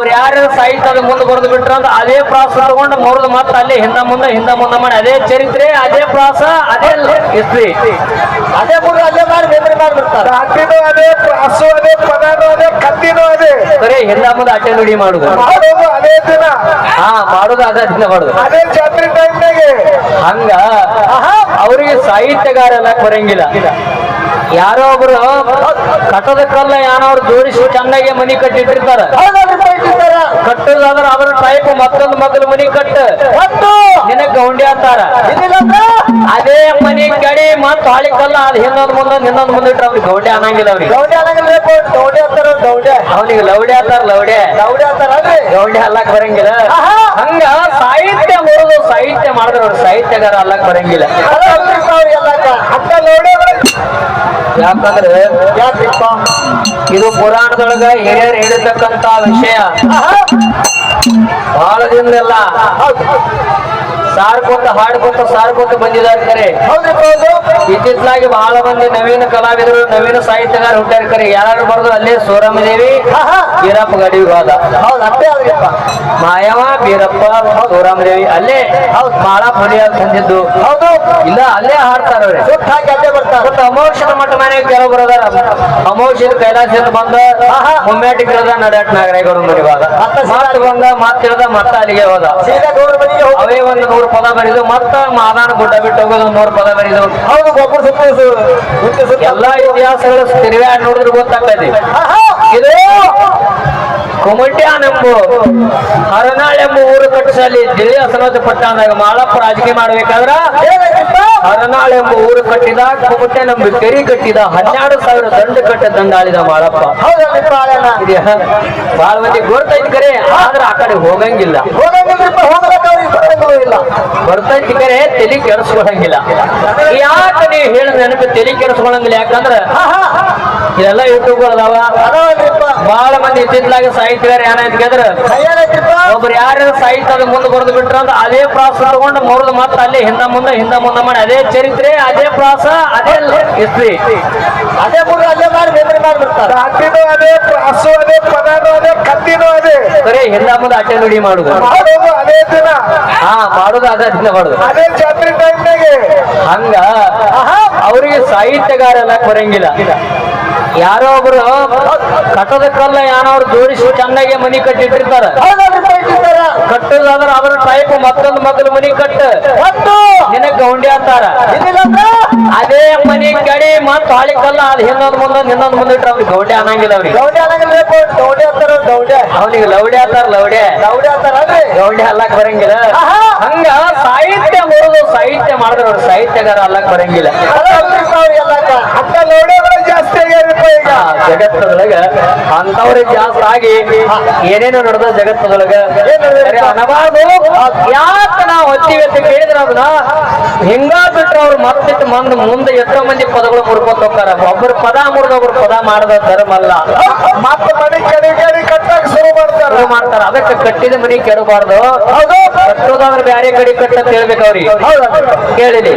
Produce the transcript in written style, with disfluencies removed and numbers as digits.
ಯಾರು ಸಾಹಿತ್ಯದ ಮುಂದೆ ಬರೆದು ಬಿಟ್ರ ಅಂತ ಅದೇ ಪ್ರಾಸ ತಗೊಂಡು ಮರುದು ಮತ್ತೆ ಅಲ್ಲಿ ಹಿಂದ ಮುಂದೆ ಮಾಡಿ ಅದೇ ಚರಿತ್ರೆ ಅದೇ ಪ್ರಾಸ ಅದೇ ಹಿಸ್ಟ್ರಿ ಅದೇ ಮೂರು ಅದೇ ಮಾಡಿ ಮೆಮರಿ ಮಾಡ್ಬಿಡ್ತಾರೆ. ಅಡ್ಡಿನೂ ಅದೇ, ಪ್ರಾಸು ಅದೇ, ಪದನೂ ಅದೇ, ಕತ್ತಿನೂ ಅದೇ. ಬರೀ ಹಿಂದ ಮುಂದೆ ಅಟ್ಟೆ ನುಡಿ ಮಾಡುದು ಅದೇ ದಿನ, ಮಾಡುದು ಅದೇ ದಿನ ಮಾಡುದು ಅದೇ ಜಾತ್ರೆ ಟೈಮ್ನಾಗೆ. ಹಂಗ ಅವ್ರಿಗೆ ಸಾಹಿತ್ಯಗಾರ ಎಲ್ಲ ಬರಂಗಿಲ್ಲ. ಯಾರೋ ಒಬ್ರು ಕಟ್ಟದ ಕಲ್ಲ ಏನವ್ರು ಜೋಡಿಸಿ ಚೆನ್ನಾಗಿ ಮನಿ ಕಟ್ಟಿಟ್ಟಿರ್ತಾರ. ಕಟ್ಟದಾದ್ರ ಅದ್ರ ಟೈಪ್ ಮತ್ತೊಂದು ಮಗಲ್ ಮನಿ ಕಟ್ಟು ನಿನ್ನ ಗೌಂಡಿ ಅಂತಾರ. ಅದೇ ಮನಿ ಕಡಿ ಮತ್ ಹಾಳಿ ಕಲ್ಲ ಅದ್ ಹಿಂದೊಂದ್ ಮುಂದೆ ಇಟ್ರ ಅವ್ರಿಗೆ ಗೌಂಡಿ ಅನ್ನಂಗಿಲ್ಲ. ಅವ್ರಿಗೆ ಅವನಿಗೆ ಲೌಡೆ ಅಂತಾರ. ಗೌಂಡಿ ಅಲ್ಲಕ್ ಬರಂಗಿಲ್ಲ. ಹಂಗ ಸಾಹಿತ್ಯ ಬರೋದು ಸಾಹಿತ್ಯ ಮಾಡಿದ್ರ ಅವ್ರು ಸಾಹಿತ್ಯಗಾರ ಅಲ್ಲಕ್ ಬರಂಗಿಲ್ಲ. ಯಾಕಂದ್ರೆ ಇದು ಪುರಾಣದೊಳಗ ಹಿರಿಯರು ಹೇಳಿರ್ತಕ್ಕಂತ ವಿಷಯ. ಬಹಳ ದಿನದೆಲ್ಲ ಸಾರ್ಕೋತ ಬಂದಿದ್ದಾರೆ ಕರೆ. ಇತ್ತಿತ್ತಲಾಗಿ ಬಹಳ ಮಂದಿ ನವೀನ ಕಲಾವಿದರು ನವೀನ ಸಾಹಿತ್ಯಗಾರ ಹುಟ್ಟಾರ ಕರೆ. ಯಾರು ಬರೋದು ಅಲ್ಲೇ ಸೋರಮ್ಮದೇವಿ, ಬೀರಪ್ಪ ಗಡಿವಾದ, ಮಾಯವ, ಬೀರಪ್ಪ, ಸೋರಮ್ಮದೇವಿ ಅಲ್ಲೇ ಬಹಳ ಪುಲಿಯಾಗಿ ತಂದಿದ್ದು. ಇಲ್ಲ ಅಲ್ಲೇ ಹಾಡ್ತಾರ ಅವ್ರೆ. ಅಮೋಕ್ಷದ ಮಠ ಮನೆಗೆ ಕೆಲವು ಬರೋದಾರ. ಅಮೋಕ್ಷದ ಕೈಲಾಸದಿಂದ ಬಂದ ಮುಮ್ಮ್ಯಾಟಿಗಳದ ನಡಾಟ್ ನಾಗರೇಗೌಡ ಮರಿವಾದ ಮಾತು ಬಂದ ಮಾತಿಳ್ದ ಮತ್ತ ಅಲ್ಲಿಗೆ ಹೋದ. ಅವೇ ಒಂದು 100 ಪದ ಬರಿದು ಮತ್ತ ಮಾದಾನ ಗುಡ್ಡ ಬಿಟ್ಟು ಹೋಗೋದು 100 ಪದ ಬರಿದು. ಎಲ್ಲಾ ಇತಿಹಾಸಗಳು ತಿರುಗಾಡಿ ನೋಡಿದ್ರೆ ಗೊತ್ತಾಗ್ತದೆ. ಇದು ಕುಮಟ್ಯಾನೆಂಬು ಹರನಾಳೆಂಬ ಊರು ಕಟ್ಟಿಸಲಿ ದಿಲ್ಲಿ ಸಮಾಜ ಪಟ್ಟಣದಾಗ ಮಾಳಪ್ಪ ರಾಜಕೀಯ ಮಾಡ್ಬೇಕಾದ್ರ ಹರನಾಳೆಂಬ ಊರು ಕಟ್ಟಿದ, ಕುಮಟ್ಯಾನೆಂಬ ಕೆರಿ ಕಟ್ಟಿದ, 12,000 ದಂಡ ಕಟ್ಟ ದಂಡಾಳಿದ ಮಾಳಪ್ಪ. ಬಹಳ ಮಂದಿ ಗೊತ್ತೈತಿ ಕರೆ, ಆದ್ರೆ ಆ ಕಡೆ ಹೋಗಂಗಿಲ್ಲ. ಬರ್ತೈತಿ ಕರೆ, ತಲೆ ಕೆಡಿಸ್ಕೊಳಂಗಿಲ್ಲ. ಯಾಕೆ ನೀವು ಹೇಳಿದ ನೆನಪು ತಲೆ ಕೆಡಿಸ್ಕೊಳಂಗಿಲ್ಲ? ಯಾಕಂದ್ರ ಇದೆಲ್ಲ ಯೂಟ್ಯೂಬ್ ಅದಾವ. ಬಹಳ ಮಂದಿ ಇತ್ತಿತ್ತಲಾಗಿ ಸಾಹಿತ್ಯಗಾರ ಏನಾಯ್ತು ಅಂದ್ರೆ ಒಬ್ರು ಯಾರು ಸಾಹಿತ್ಯದ ಮುಂದೆ ಬರೆದು ಬಿಟ್ರ ಅಂತ ಅದೇ ಪ್ರಾಸ ತಗೊಂಡು ಮರುದು ಮತ್ತೆ ಅಲ್ಲಿ ಹಿಂದ ಮುಂದೆ ಮಾಡಿ ಅದೇ ಚರಿತ್ರೆ ಅದೇ ಪ್ರಾಸ ಅದೇ ಹಿಸ್ಟ್ರಿ ಅದೇ ಮೂರು ಅದೇ ಮಾಡಿ ಮೆಮರಿ ಮಾಡ್ಬಿಡ್ತಾರೆ. ಅಡ್ಡಿನೂ ಅದೇ, ಪ್ರಾಸು ಅದೇ, ಪದನೂ ಅದೇ, ಕತ್ತಿನೂ ಅದೇ. ಬರೀ ಹಿಂದ ಮುಂದೆ ಅಟ್ಟೆ ನುಡಿ ಮಾಡುದು ಅದೇ ದಿನ, ಮಾಡುದು ಅದೇ ದಿನ ಮಾಡುದು ಅದೇ ಜಾತ್ರೆ ಟೈಮ್ನಾಗೆ. ಹಂಗ ಅವ್ರಿಗೆ ಸಾಹಿತ್ಯಗಾರ ಎಲ್ಲ ಬರಂಗಿಲ್ಲ. ಯಾರೋ ಒಬ್ರು ಕಟ್ಟದ ಕಲ್ಲ ಏನವ್ರು ಜೋಡಿಸಿ ಚೆನ್ನಾಗಿ ಮನಿ ಕಟ್ಟಿಟ್ಟಿರ್ತಾರ. ಕಟ್ಟದಾದ್ರ ಅದ್ರ ಟೈಪ್ ಮತ್ತೊಂದು ಮಗಲ್ ಮನಿ ಕಟ್ಟು ನಿನ್ನ ಗೌಂಡಿ ಅಂತಾರ. ಅದೇ ಮನಿ ಕಡಿ ಮತ್ ಹಾಳಿ ಕಲ್ಲ ಅದ್ ಹಿಂದೊಂದ್ ಮುಂದೆ ಇಟ್ರ ಅವ್ರಿಗೆ ಗೌಂಡಿ ಅನ್ನಂಗಿಲ್ಲ. ಅವ್ರಿಗೆ ಅವನಿಗೆ ಲೌಡೆ ಅಂತಾರ. ಗೌಂಡಿ ಅಲ್ಲಕ್ ಬರಂಗಿಲ್ಲ. ಹಂಗ ಸಾಹಿತ್ಯ ಬರೋದು ಸಾಹಿತ್ಯ ಮಾಡಿದ್ರ ಅವ್ರು ಸಾಹಿತ್ಯಗಾರ ಅಲ್ಲಕ್ ಬರಂಗಿಲ್ಲ. ಜಾಸ್ತಿ ಈಗ ಜಗತ್ತದೊಳಗ ಅಂತವ್ರಿಗೆ ಜಾಸ್ತಿ ಆಗಿ ಏನೇನು ನಡೆದ ಜಗತ್ತದೊಳಗ ಅನ್ನಬಾರ್ದು. ಯಾಕೆ ನಾವು ಹೊತ್ತೀವಿ ಅಂತ ಕೇಳಿದ್ರ ಅದನ್ನ ಹಿಂಗ ಬಿಟ್ರೆ ಅವ್ರು ಮತ್ತಿಟ್ಟು ಮುಂದೆ ಎಷ್ಟೋ ಮಂದಿ ಪದಗಳು ಮುರ್ಕೋತ ಹೋಗ್ತಾರ. ಒಬ್ಬರು ಪದ ಮುರಿದ ಒಬ್ರು ಪದ ಮಾಡದ ಧರ್ಮ ಅಲ್ಲ. ಮತ್ತೆ ಮನೆ ಕಡಿ ಕಟ್ಟಾಗ ಶುರು ಮಾಡ್ತಾರ. ಅದಕ್ಕೆ ಕಟ್ಟಿದ ಮನಿ ಕೆಡಬಾರ್ದು. ಕಟ್ಟೋದಾದ್ರೆ ಬ್ಯಾರೆ ಕಡೆ ಕಟ್ಟಂತ ಹೇಳ್ಬೇಕು ಅವ್ರಿಗೆ. ಕೇಳಿಲಿ.